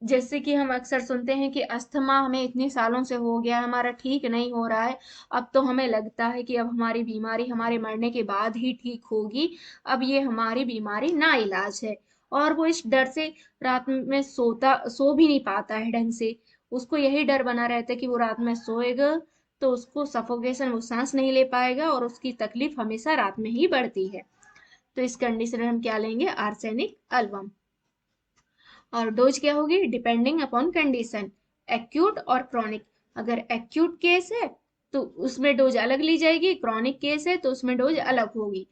जैसे कि हम अक्सर सुनते हैं कि अस्थमा हमें इतने सालों से हो गया, हमारा ठीक नहीं हो रहा है, अब तो हमें लगता है कि अब हमारी बीमारी हमारे मरने के बाद ही ठीक होगी, अब ये हमारी बीमारी ना इलाज है। और वो इस डर से रात में सो भी नहीं पाता है ढंग से, उसको यही डर बना रहता है कि वो रात में सोएगा तो उसको सफोकेशन, वो सांस नहीं ले पाएगा और उसकी तकलीफ हमेशा रात में ही बढ़ती है। तो इस कंडीशन में हम क्या लेंगे, आर्सेनिक अल्बम। और डोज क्या होगी, डिपेंडिंग अपॉन कंडीशन, एक्यूट और क्रॉनिक। अगर एक्यूट केस है तो उसमें डोज अलग ली जाएगी, क्रॉनिक केस है तो उसमें डोज अलग होगी।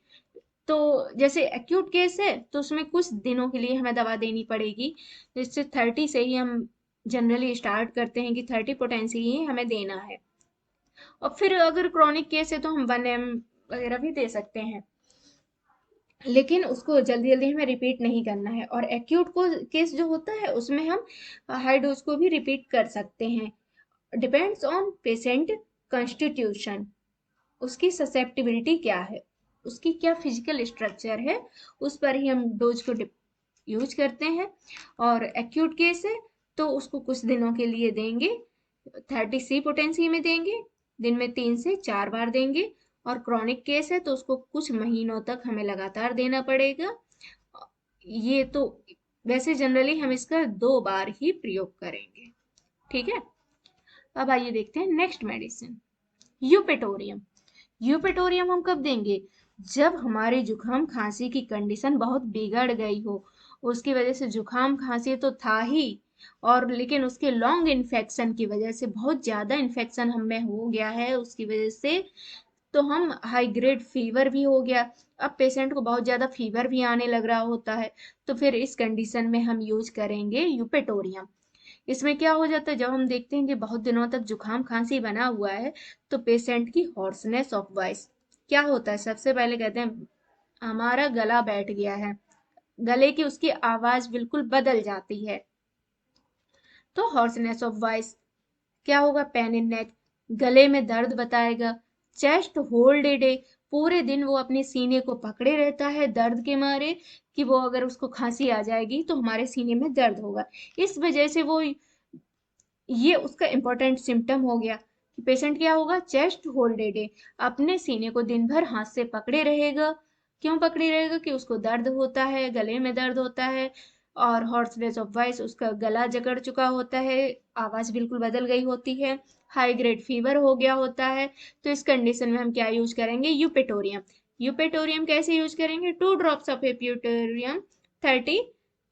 तो जैसे एक्यूट केस है तो उसमें कुछ दिनों के लिए हमें दवा देनी पड़ेगी, जिससे 30 से ही हम जनरली स्टार्ट करते हैं कि 30 पोटेंसी ही हमें देना है। और फिर अगर क्रॉनिक केस है तो हम 1 ml वगैरह भी दे सकते हैं, लेकिन उसको जल्दी जल्दी हमें रिपीट नहीं करना है। और एक्यूट को केस जो होता है उसमें हम हाई डोज को भी रिपीट कर सकते हैं, डिपेंड्स ऑन पेशेंट कॉन्स्टिट्यूशन, उसकी ससेप्टिबिलिटी क्या है, उसकी क्या फिजिकल स्ट्रक्चर है, उस पर ही हम डोज को यूज करते हैं। और एक्यूट केस है तो उसको कुछ दिनों के लिए देंगे, 30 पोटेंसी में देंगे, दिन में 3 से 4 बार देंगे। और क्रॉनिक केस है तो उसको कुछ महीनों तक हमें लगातार देना पड़ेगा। ये तो वैसे जनरली हम इसका 2 बार ही प्रयोग करेंगे, ठीक है। अब आइए देखते हैं नेक्स्ट मेडिसिन, यूपेटोरियम। यूपेटोरियम हम कब देंगे, जब हमारी जुकाम खांसी की कंडीशन बहुत बिगड़ गई हो, उसकी वजह से जुकाम खांसी तो था ही, और लेकिन उसके लॉन्ग इन्फेक्शन की वजह से बहुत ज्यादा इन्फेक्शन हमें हो गया है, उसकी वजह से तो हम हाई ग्रेड फीवर भी हो गया। अब पेशेंट को बहुत ज्यादा फीवर भी आने लग रहा होता है, तो फिर इस कंडीशन में हम यूज करेंगे यूपेटोरियम। इसमें क्या हो जाता है, जब हम देखते हैं कि बहुत दिनों तक जुकाम खांसी बना हुआ है, तो पेशेंट की हॉर्सनेस ऑफ वॉइस क्या होता है, सबसे पहले कहते हैं हमारा गला बैठ गया है, गले की उसकी आवाज बिल्कुल बदल जाती है। तो हॉर्सनेस ऑफ वॉइस क्या होगा, पेन इन नेक, गले में दर्द बताएगा। चेस्ट होल्ड ए डे, पूरे दिन वो अपने सीने को पकड़े रहता है दर्द के मारे, कि वो अगर उसको खांसी आ जाएगी तो हमारे सीने में दर्द होगा। इस वजह से वो, ये उसका इंपॉर्टेंट सिम्टम हो गया कि पेशेंट क्या होगा, चेस्ट होल्ड ए डे, अपने सीने को दिन भर हाथ से पकड़े रहेगा। क्यों पकड़े रहेगा, कि उसको दर्द होता है, गले में दर्द होता है, और हॉर्सनेस ऑफ वॉइस, उसका गला जकड़ चुका होता है, आवाज बिल्कुल बदल गई होती है, हाई ग्रेड फीवर हो गया होता है। तो इस कंडीशन में हम क्या यूज करेंगे, यूपेटोरियम। यूपेटोरियम कैसे यूज करेंगे, 2 drops of Eupatorium 30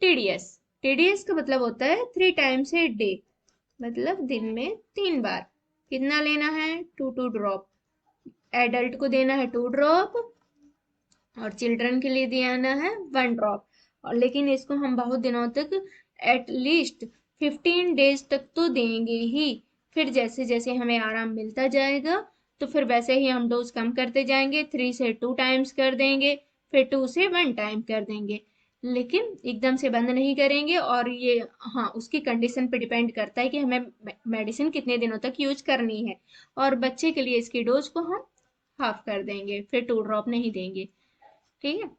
TDS. TDS का मतलब होता है 3 टाइम्स ए डे, मतलब दिन में 3 बार। कितना लेना है, 2 ड्रॉप। एडल्ट को देना है 2 ड्रॉप और चिल्ड्रन के लिए देना है 1 ड्रॉप। और लेकिन इसको हम बहुत दिनों तक, एटलीस्ट 15 डेज तक तो देंगे ही। फिर जैसे जैसे हमें आराम मिलता जाएगा तो फिर वैसे ही हम डोज कम करते जाएंगे, 3 से 2 टाइम्स कर देंगे, फिर 2 से 1 टाइम कर देंगे, लेकिन एकदम से बंद नहीं करेंगे। और ये, हाँ, उसकी कंडीशन पे डिपेंड करता है कि हमें मेडिसिन कितने दिनों तक यूज करनी है। और बच्चे के लिए इसकी डोज को हम हाफ कर देंगे, फिर 2 ड्रॉप नहीं देंगे। ठीक है।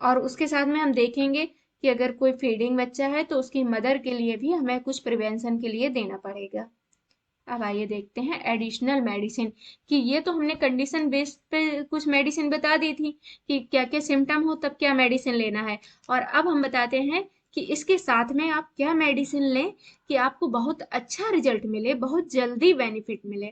और उसके साथ में हम देखेंगे कि अगर कोई फीडिंग बच्चा है तो उसकी मदर के लिए भी हमें कुछ प्रिवेंशन के लिए देना पड़ेगा। अब आइए देखते हैं एडिशनल मेडिसिन, कि ये तो हमने कंडीशन बेस्ड पे कुछ मेडिसिन बता दी थी कि क्या क्या सिम्टम हो तब क्या मेडिसिन लेना है। और अब हम बताते हैं कि इसके साथ में आप क्या मेडिसिन लें कि आपको बहुत अच्छा रिजल्ट मिले, बहुत जल्दी बेनिफिट मिले।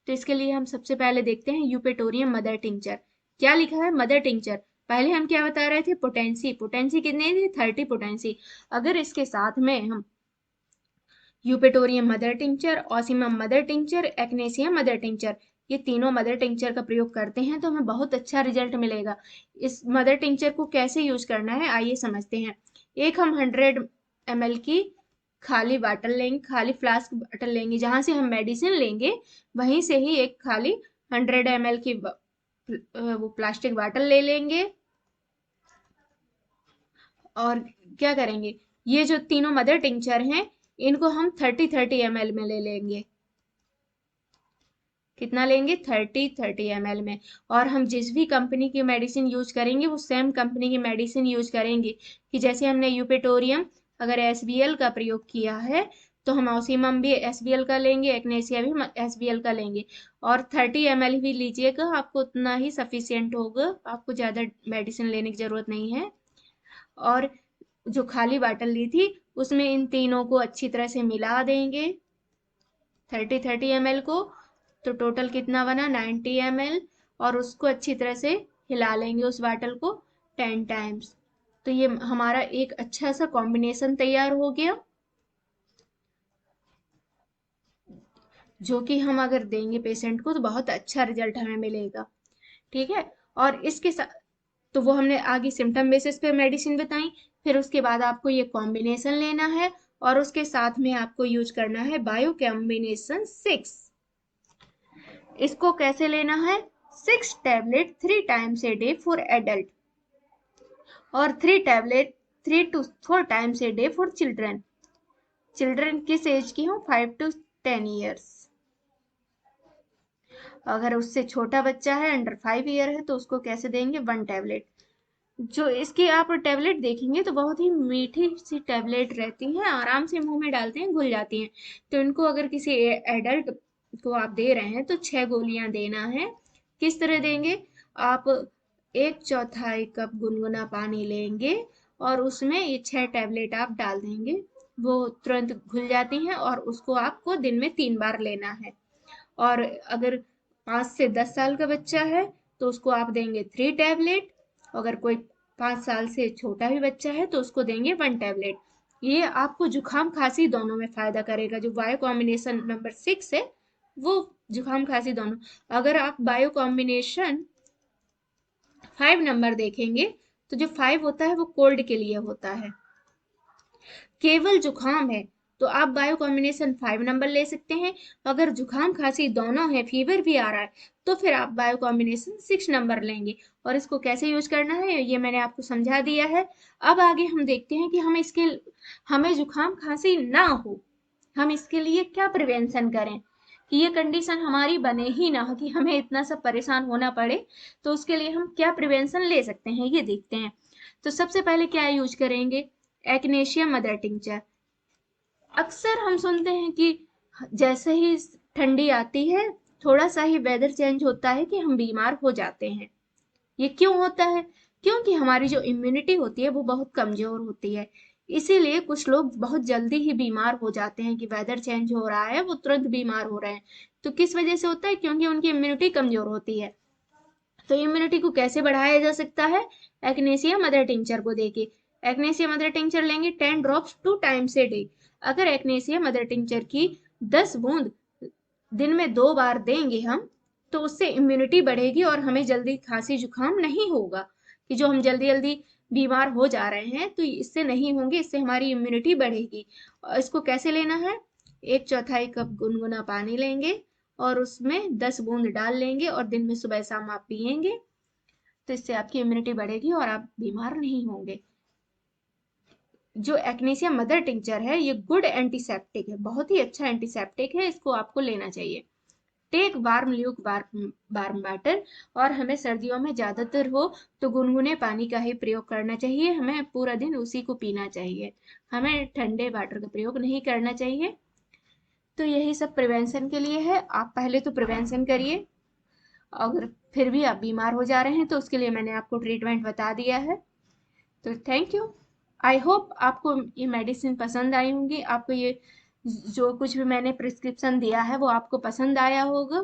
तो इसके लिए हम सबसे पहले देखते हैं यूपेटोरियम मदर टिंचर। क्या लिखा है, मदर टिंचर। पहले हम क्या बता रहे थे, पोटेंसी। पोटेंसी कितनी थी, 30 पोटेंसी। अगर इसके साथ में हम eupatorium mother tincture, ocimum mother tincture, echinacea mother tincture, ये तीनों मदर टिंचर का प्रयोग करते हैं तो हमें बहुत अच्छा रिजल्ट मिलेगा। इस मदर टिंचर को कैसे यूज करना है आइए समझते हैं। एक हम 100 ml की खाली बाटल लेंगे, खाली फ्लास्क बाटल लेंगे, जहां से हम मेडिसिन लेंगे वहीं से ही एक खाली 100 ml की वो प्लास्टिक बाटल ले लेंगे। और क्या करेंगे, ये जो तीनों मदर टिंचर हैं इनको हम 30-30 ml में ले लेंगे। कितना लेंगे, 30-30 ml में। और हम जिस भी कंपनी की मेडिसिन यूज करेंगे वो सेम कंपनी की मेडिसिन यूज करेंगे, कि जैसे हमने यूपेटोरियम अगर एसबीएल का प्रयोग किया है तो हम ऑसिमम भी एसबीएल का लेंगे, एक्नेसिया भी एसबीएल का लेंगे। और 30 ml भी लीजिएगा, आपको उतना ही सफिशियंट होगा, आपको ज़्यादा मेडिसिन लेने की ज़रूरत नहीं है। और जो खाली बाटल ली थी उसमें इन तीनों को अच्छी तरह से मिला देंगे, 30-30 ml को। तो टोटल कितना बना, 90 ml। और उसको अच्छी तरह से हिला लेंगे उस बाटल को 10 टाइम्स। तो ये हमारा एक अच्छा सा कॉम्बिनेशन तैयार हो गया, जो कि हम अगर देंगे पेशेंट को तो बहुत अच्छा रिजल्ट हमें मिलेगा। ठीक है। और इसके साथ, तो वो हमने आगे सिम्टम बेसिस पे मेडिसिन बताई। फिर उसके बाद आपको ये कॉम्बिनेशन लेना है और उसके साथ में आपको यूज करना है बायो कॉम्बिनेशन 6। इसको कैसे लेना है, 6 tablet 3 times a day for adult और 3 tablet 3 to 4 times a day for children. Children किस एज की हो, 5 to 10 ईयर्स। अगर उससे छोटा बच्चा है, अंडर 5 ईयर है, तो उसको कैसे देंगे, 1 टैबलेट। जो इसकी आप टैबलेट देखेंगे तो बहुत ही मीठी सी टैबलेट रहती है, आराम से मुंह में डालते हैं घुल जाती हैं। तो इनको अगर किसी एडल्ट को आप दे रहे हैं तो 6 गोलियां देना है। किस तरह देंगे, आप 1/4 कप गुनगुना पानी लेंगे और उसमें ये 6 टैबलेट आप डाल देंगे, वो तुरंत घुल जाती हैं और उसको आपको दिन में 3 बार लेना है। और अगर 5 से 10 साल का बच्चा है तो उसको आप देंगे 3 टैबलेट। अगर कोई 5 साल से छोटा भी बच्चा है तो उसको देंगे 1 टैबलेट। ये आपको जुकाम खांसी दोनों में फायदा करेगा। जो बायो कॉम्बिनेशन नंबर 6 है वो जुकाम खांसी दोनों। अगर आप बायो कॉम्बिनेशन 5 नंबर देखेंगे तो जो 5 होता है वो कोल्ड के लिए होता है, केवल जुकाम है तो आप बायो कॉम्बिनेशन 5 नंबर ले सकते हैं। अगर जुकाम खांसी दोनों है, फीवर भी आ रहा है, तो फिर आप बायो कॉम्बिनेशन 6 नंबर लेंगे। और इसको कैसे यूज करना है ये मैंने आपको समझा दिया है। अब आगे हम देखते हैं कि हमें जुकाम खांसी ना हो, हम इसके लिए क्या प्रिवेंशन करें कि ये कंडीशन हमारी बने ही ना, कि हमें इतना सब परेशान होना पड़े। तो उसके लिए हम क्या प्रिवेंशन ले सकते हैं ये देखते हैं। तो सबसे पहले क्या यूज करेंगे, एक्नेशिया मदर टिंचर। अक्सर हम सुनते हैं कि जैसे ही ठंडी आती है, थोड़ा सा ही वेदर चेंज होता है कि हम बीमार हो जाते हैं। ये क्यों होता है, क्योंकि हमारी जो इम्यूनिटी होती है वो बहुत कमजोर होती है। इसीलिए कुछ लोग बहुत जल्दी ही बीमार हो जाते हैं कि वेदर चेंज हो रहा है, वो तुरंत बीमार हो रहे हैं। तो किस वजह से होता है? क्योंकि उनकी इम्यूनिटी कमजोर होती है। तो इम्यूनिटी को कैसे बढ़ाया जा सकता है? एक्नेसिया मदर टिंचर को देके। एक्नेसिया मदर टिंचर लेंगे 10 ड्रॉप्स 2 टाइम्स ए डे। अगर एक्नेसिया मदर टिंचर की 10 बूंद दिन में 2 बार देंगे हम, तो उससे इम्यूनिटी बढ़ेगी और हमें जल्दी खांसी जुकाम नहीं होगा। कि जो हम जल्दी जल्दी बीमार हो जा रहे हैं, तो इससे नहीं होंगे, इससे हमारी इम्यूनिटी बढ़ेगी। और इसको कैसे लेना है? 1/4 कप गुनगुना पानी लेंगे और उसमें 10 बूंद डाल लेंगे और दिन में सुबह शाम आप पियेंगे। तो इससे आपकी इम्यूनिटी बढ़ेगी और आप बीमार नहीं होंगे। जो एक्नेसिया मदर टिंचर है, ये गुड एंटीसेप्टिक है, बहुत ही अच्छा एंटीसेप्टिक है, इसको आपको लेना चाहिए। Take warm lukewarm water. और हमें सर्दियों में ज्यादातर हो तो गुनगुने पानी का ही प्रयोग करना चाहिए, हमें पूरा दिन उसी को पीना चाहिए, हमें ठंडे वाटर का प्रयोग नहीं करना चाहिए। तो यही सब प्रिवेंशन के लिए है। आप पहले तो प्रिवेंशन करिए, अगर फिर भी आप बीमार हो जा रहे हैं तो उसके लिए मैंने आपको ट्रीटमेंट बता दिया है। तो थैंक यू। आई होप आपको ये मेडिसिन पसंद आई होंगी, आपको ये जो कुछ भी मैंने प्रिस्क्रिप्शन दिया है वो आपको पसंद आया होगा।